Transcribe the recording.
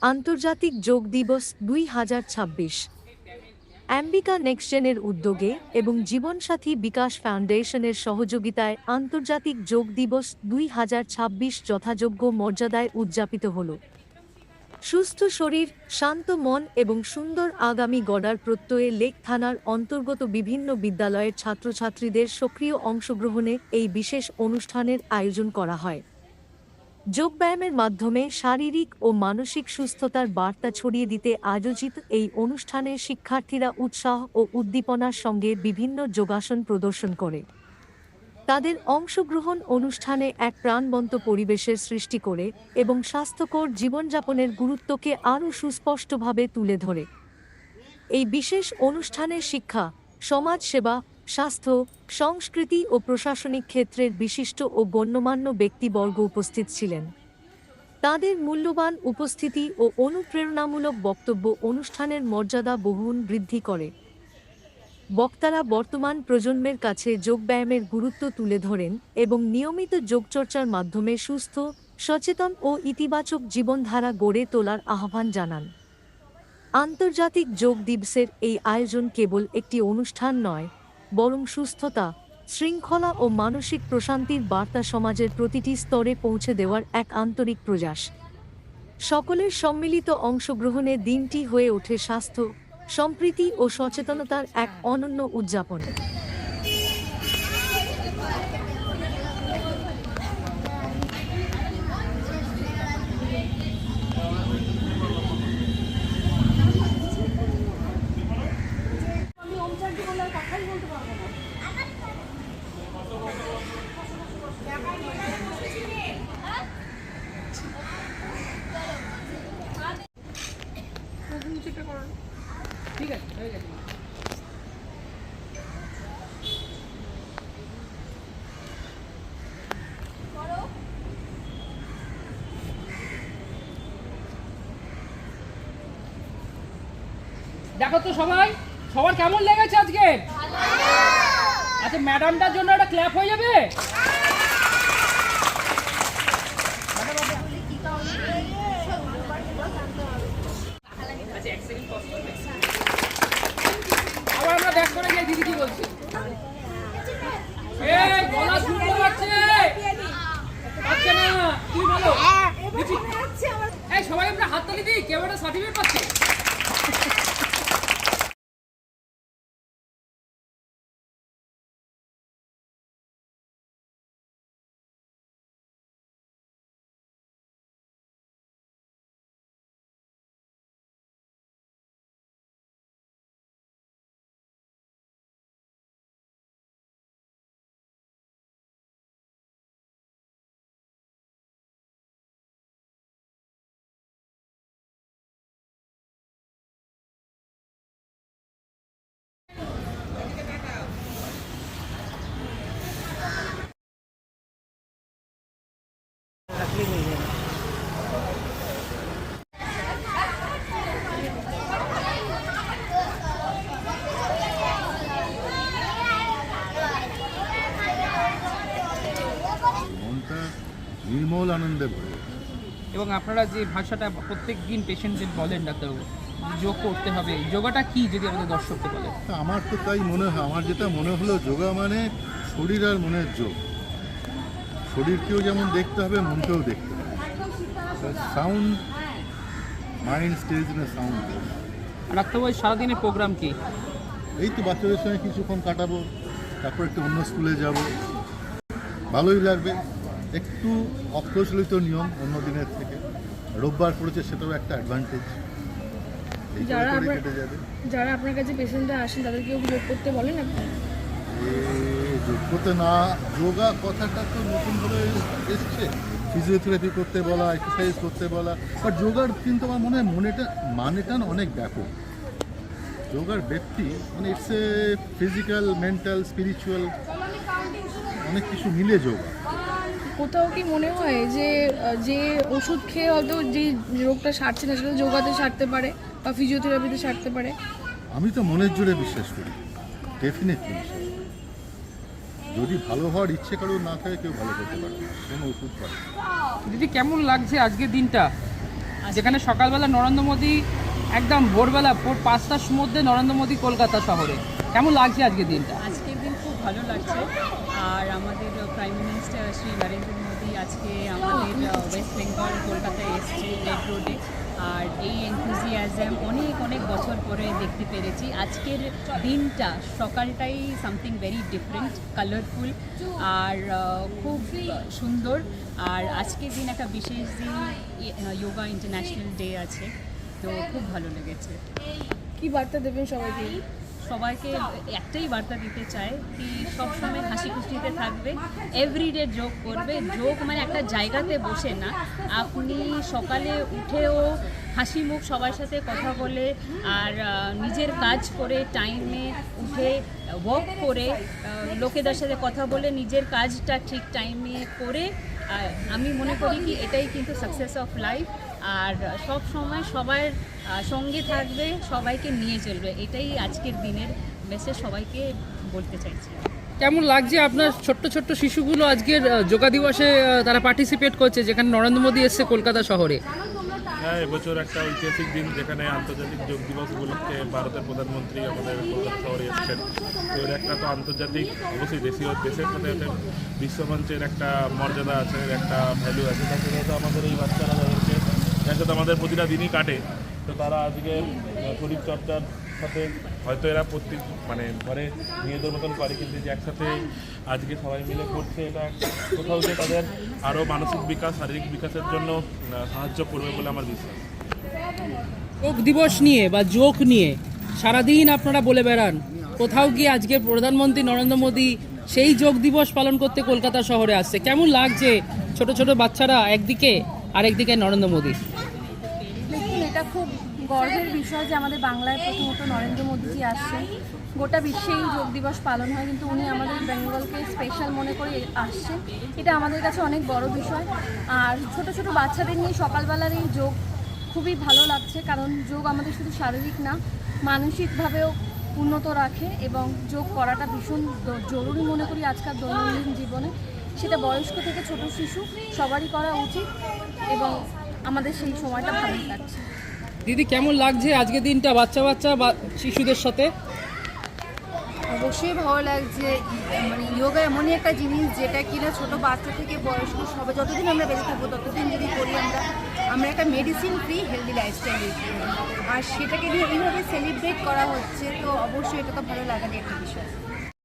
আন্তর্জাতিক যোগ দিবস ২০২৬ অ্যাম্বিকা নেক্সটজেনের উদ্যোগে এবং জীবনসাথী বিকাশ ফাউন্ডেশনের সহযোগিতায় আন্তর্জাতিক যোগ দিবস ২০২৬ যথাযোগ্য মর্যাদায় উদযাপিত হল। সুস্থ শরীর, শান্ত মন এবং সুন্দর আগামী গড়ার প্রত্যয়ে লেক থানার অন্তর্গত বিভিন্ন বিদ্যালয়ের ছাত্রছাত্রীদের সক্রিয় অংশগ্রহণে এই বিশেষ অনুষ্ঠানের আয়োজন করা হয়। যোগব্যায়ামের মাধ্যমে শারীরিক ও মানসিক সুস্থতার বার্তা ছড়িয়ে দিতে আয়োজিত এই অনুষ্ঠানে শিক্ষার্থীরা উৎসাহ ও উদ্দীপনার সঙ্গে বিভিন্ন যোগাসন প্রদর্শন করে। তাদের অংশগ্রহণ অনুষ্ঠানে এক প্রাণবন্ত পরিবেশের সৃষ্টি করে এবং স্বাস্থ্যকর জীবনযাপনের গুরুত্বকে আরও সুস্পষ্টভাবে তুলে ধরে। এই বিশেষ অনুষ্ঠানে শিক্ষা, সমাজসেবা, স্বাস্থ্য, সংস্কৃতি ও প্রশাসনিক ক্ষেত্রের বিশিষ্ট ও গণ্যমান্য ব্যক্তিবর্গ উপস্থিত ছিলেন। তাদের মূল্যবান উপস্থিতি ও অনুপ্রেরণামূলক বক্তব্য অনুষ্ঠানের মর্যাদা বহুগুণ বৃদ্ধি করে। বক্তারা বর্তমান প্রজন্মের কাছে যোগব্যায়ামের গুরুত্ব তুলে ধরেন এবং নিয়মিত যোগচর্চার মাধ্যমে সুস্থ, সচেতন ও ইতিবাচক জীবনধারা গড়ে তোলার আহ্বান জানান। আন্তর্জাতিক যোগ দিবসের এই আয়োজন কেবল একটি অনুষ্ঠান নয়, বরং সুস্থতা, শৃঙ্খলা ও মানসিক প্রশান্তির বার্তা সমাজের প্রতিটি স্তরে পৌঁছে দেওয়ার এক আন্তরিক প্রয়াস। সকলের সম্মিলিত অংশগ্রহণে দিনটি হয়ে ওঠে স্বাস্থ্য, সম্প্রীতি ও সচেতনতার এক অনন্য উদযাপন। ঠিক আছে, হয়ে গেছে। দেখো তো সবাই, সবার কেমন লেগেছে আজকে? আচ্ছা, ম্যাডামটার জন্য একটা ক্ল্যাপ হয়ে যাবে। আবার আমরা ব্যাক করে যাই, দিদি কি বলছে? এই গলা শুনতে পাচ্ছে? পাচ্ছে না, কি বলো? এই সবাই আমরা হাততালি দিই, কেউ একটা সার্টিফিকেট পাচ্ছে। মনটা নির্মল আনন্দে ভরে। এবং আপনারা যে ভাষাটা প্রত্যেক দিন পেশেন্টদের বলেন ডাক্তারবাবু, যোগ করতে হবে, যোগাটা কি যদি আমাদের দর্শককে বলেন? আমার তো তাই মনে হয়, আমার যেটা মনে হলো যোগা মানে শরীর আর মনের যোগ। শরীরকেও যেমন দেখতে হবে, মনকেও দেখতে হবে। Sound mind stage in a sound. আর ডাক্তারবাবু সারাদিনের প্রোগ্রাম কি? এই তো বাচ্চাদের সঙ্গে কিছুক্ষণ কাটাবো, তারপর একটু অন্য স্কুলে যাব, ভালোই লাগবে। একটু অপ্রচলিত নিয়ম অন্য দিনের থেকে, রোববার পড়েছে সেটাও একটা অ্যাডভান্টেজ। কেটে যাবে। যারা আপনার কাছে পেশেন্টরা আসেন তাদেরকেও যোগ করতে বলেন আপনি? যোগ করতে না, যোগা কথাটা তো নতুনভাবে এসছে। ফিজিওথেরাপি করতে বলা, এক্সারসাইজ করতে বলা, বাট যোগার কিন্তু আমার মনে হয় মানেটা অনেক ব্যাপক। যোগার ব্যক্তি মানে it's a physical, mental, spiritual, অনেক কিছু মিলে যোগা। কোথাও কি মনে হয় যে যে ওষুধ খেয়ে হয়তো যে রোগটা সারছে না সেটা যোগাতে সারতে পারে বা ফিজিওথেরাপিতে সারতে পারে? আমি তো মনের জোরে বিশ্বাস করি, ডেফিনেটলি বিশ্বাস করি। যদি ভালো হওয়ার ইচ্ছে কারোর না থাকে, কেউ ভালো করতে পারে না, কোনো ওষুধ পারে। দিদি কেমন লাগছে আজকের দিনটা? যেখানে সকালবেলা নরেন্দ্র মোদী একদম ভোরবেলা 5টার মধ্যে নরেন্দ্র মোদী কলকাতা শহরে। কেমন লাগছে আজকের দিনটা? আজকের দিন খুব ভালো লাগছে। আর আমাদের প্রাইম মিনিস্টার শ্রী নরেন্দ্র মোদী আজকে আমাদের ওয়েস্ট বেঙ্গল কলকাতায় এসেছে রেড রোডে। আর এই এনথুজিয়াজম অনেক অনেক বছর পরে দেখতে পেরেছি। আজকের দিনটা সকালটাই সামথিং ভেরি ডিফারেন্ট, কালারফুল আর খুব সুন্দর। আর আজকের দিন একটা বিশেষ দিন, যোগা ইন্টারন্যাশনাল ডে আছে, তো খুব ভালো লেগেছে। কি বার্তা দেবেন সবাইকে? সবাইকে একটাই বার্তা দিতে চাই কি সবসময় হাসি খুশিতে থাকবে, এভরিডে যোগ করবে। যোগ মানে একটা জায়গাতে বসে না, আপনি সকালে উঠেও হাসি মুখ সবার সাথে কথা বলে আর নিজের কাজ করে টাইমে উঠে ওয়াক করে লোকেদের সাথে কথা বলে নিজের কাজটা ঠিক টাইমে করে, আমি মনে করি কি এটাই কিন্তু সাকসেস অফ লাইফ। আর সব সময় সবার সঙ্গে থাকবে, সবাইকে নিয়ে চলবে, এটাই আজকের দিনের মেসেজ সবাইকে বলতে চাইছি। কেমন লাগছে আপনার ছোট্ট ছোট্ট শিশুগুলো আজকের যোগা দিবসে তারা পার্টিসিপেট করছে, যেখানে নরেন্দ্র মোদী এসছে কলকাতা শহরে? হ্যাঁ, এবছর একটা ঐতিহাসিক দিন, যেখানে আন্তর্জাতিক যোগ দিবস উপলক্ষে ভারতের প্রধানমন্ত্রী আমাদের কলকাতা শহরে এসেছেন। তো এর একটা তো আন্তর্জাতিক, অবশ্যই দেশের সাথে একটা বিশ্বমঞ্চের একটা মর্যাদা আছে, একটা ভ্যালু আছে। তার সাথে তো আমাদের এই বাচ্চারা যাদেরকে যার সাথে আমাদের প্রতিটা দিনই কাটে, তো তারা আজকে শরীরচর্চার সাথে হয়তো এরা প্রত্যেক মানে ঘরে নিজেদের মতন করে, কিন্তু যে একসাথে আজকে সবাই মিলে করছে, এটা কোথাও যে তাদের আরও মানসিক বিকাশ, শারীরিক বিকাশের জন্য সাহায্য করবে বলে আমার বিশ্বাস। যোগ দিবস নিয়ে বা যোগ নিয়ে সারাদিন আপনারা বলে বেড়ান, কোথাও গিয়ে আজকে প্রধানমন্ত্রী নরেন্দ্র মোদী সেই যোগ দিবস পালন করতে কলকাতা শহরে আসছে। কেমন লাগছে ছোট ছোট বাচ্চারা একদিকে আর একদিকে নরেন্দ্র মোদী? দেখুন, এটা খুব গর্বের বিষয় যে আমাদের বাংলায় প্রথমত নরেন্দ্র মোদীজি আসছেন। গোটা বিশ্বেই যোগ দিবস পালন হয়, কিন্তু উনি আমাদের বেঙ্গলকে স্পেশাল মনে করে আসছেন, এটা আমাদের কাছে অনেক বড় বিষয়। আর ছোট ছোট বাচ্চাদের নিয়ে সকালবেলার এই যোগ খুবই ভালো লাগছে, কারণ যোগ আমাদের শুধু শারীরিক না, মানসিকভাবেও উন্নত রাখে এবং যোগ করাটা ভীষণ জরুরি মনে করি আজকাল দৈনন্দিন জীবনে। সেটা বয়স্ক থেকে ছোট শিশু সবারই করা উচিত এবং আমাদের সেই সময়টা ভালোই কাটছে। দিদি, কেমন লাগছে আজকের দিনটা বাচ্চা বা শিশুদের সাথে? অবশ্যই ভালো লাগছে। মানে যোগা এমনই একটা জিনিস যেটা কিনা ছোট বাচ্চা থেকে বয়স্ক সবাই, যতদিন আমরা বেঁচে থাকবো ততদিন যদি করি আমরা একটা medicine free healthy lifestyle lead করি, আর সেটাকে নিয়ে এইভাবে সেলিব্রেট করা হচ্ছে, তো অবশ্যই এটা তো ভালো লাগার একটা বিষয়।